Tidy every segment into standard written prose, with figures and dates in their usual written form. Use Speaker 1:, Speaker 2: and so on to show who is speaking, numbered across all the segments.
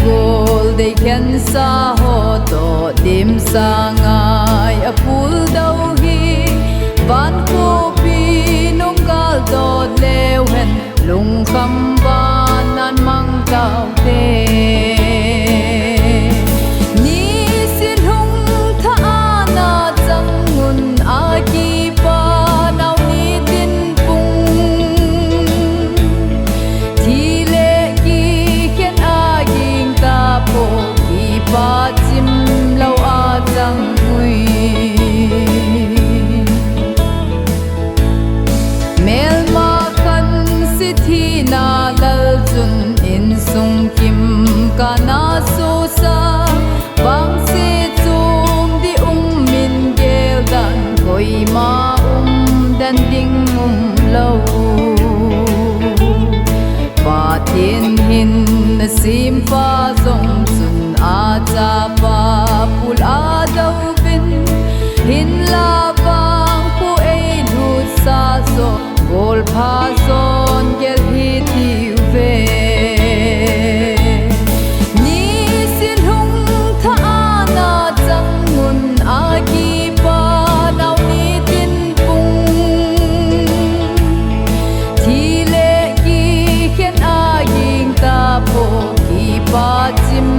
Speaker 1: gol they khen sa ho to dim sa ngai a pul dau hi van ko pi nong gal do leo hen lung kham ban nan mang tao te ni sin hung tha na chang ngun a ki pa nau ni tin pung thi le ki khen a ging ta po ki pa chim lo a chang hui mel ma kan si thi na dal chun in sung kim ka na so sa bang se chum di min gel dan koi ma dan ding lo pa tin hin na sim pa zong chun a cha pa pul a dau bin hin la bang pu ei lu sa so gol pha son gel hi tiu ve ni sin hung tha na chang mun a ki pa nau ni tin pung thi le ki khen a ging ta po ki pa chim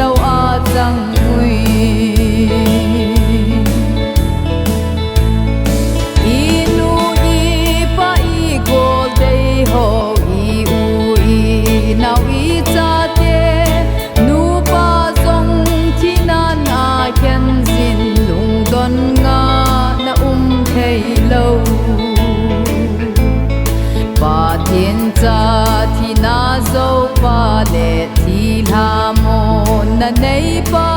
Speaker 1: lo a chang hui now i cha te nu pa zong thi nan a khen sin lung don nga na thei lo pa thiên cha thi na zo pa le thi la mo na nei pa